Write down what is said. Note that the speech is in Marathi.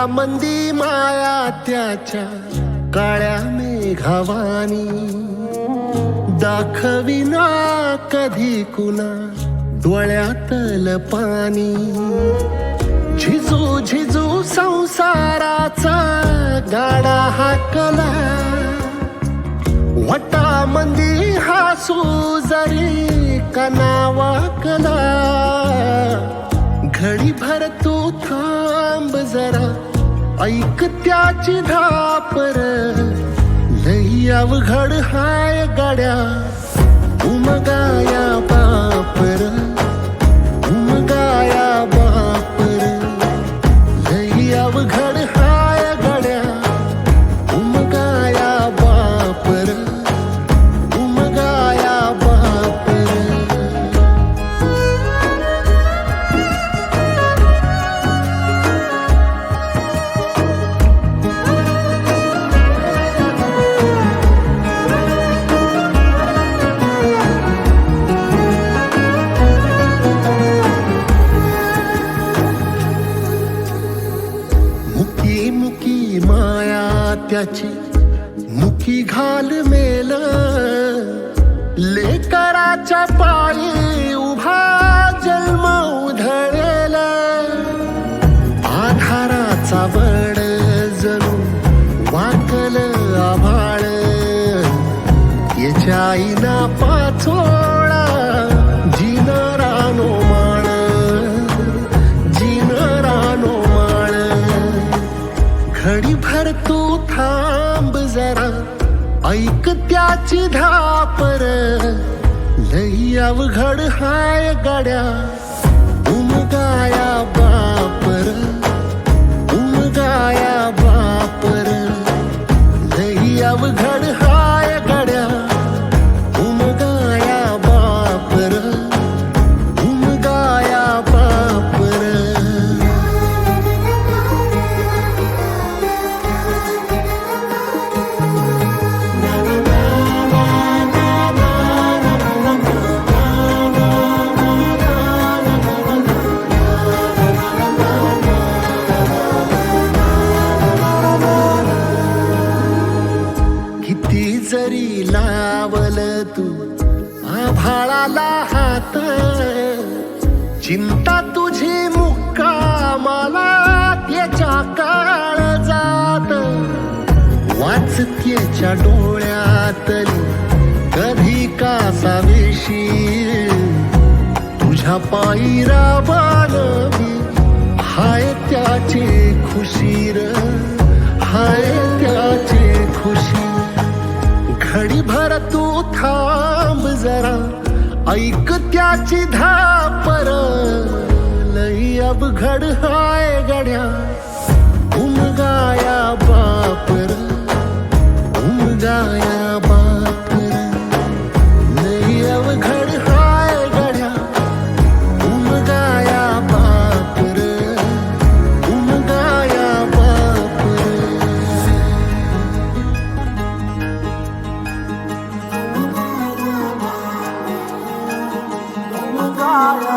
मंदी माया त्याच्या काळ्या मेघावानी, दाखविना कधी कुणा डोळ्यातल पाणी. झिजू झिजू संसाराचा गाडा हाकला, वटामंदी हासू जरी कनावाकला. घडीभर तू थांब जरा, ऐक त्याची धापर, लई अवघड हाय गड्या उमगाया बापर, उमगाया बापर. लई अवघड हाय गड्या उमगाया बापर, उमगाया बापर. मुकी मुकी माया त्याची मुकी घाल मेल, लेकराच्या पायी उभा जन्म उधळेल. आधाराचा बड जणू वाकल आभाळ, याच्या आईना पाचोळा जिनरानो माळ, जिनरानो माळ. घडीभर तू थांब जरा, ऐक त्याची धापर, लई अवघड हाय गड्या उमगाया बापर, उमगाया बापर. लई अवघड हाय गड्या उमगाया बापर, उमगाया बापर. किती जरी लावल तू आभाळाला हात, चिंता तुझी मुक्कामाला त्याच्या काळजात. वाचतेच्या डोळ्यातली कधी कासाविशी, तुझ्या पायी राबान मी हाय त्याची खुशीर, हाय त्याची खुशी. घडीभर तू थांब जरा, ऐक त्याची धापर, लई अवघड हाय गड्या उमगाया बापर, उमगाया बापर. लई अवघड हाय गड्या उमगाया बापर, उमगाया बापर. उमगाया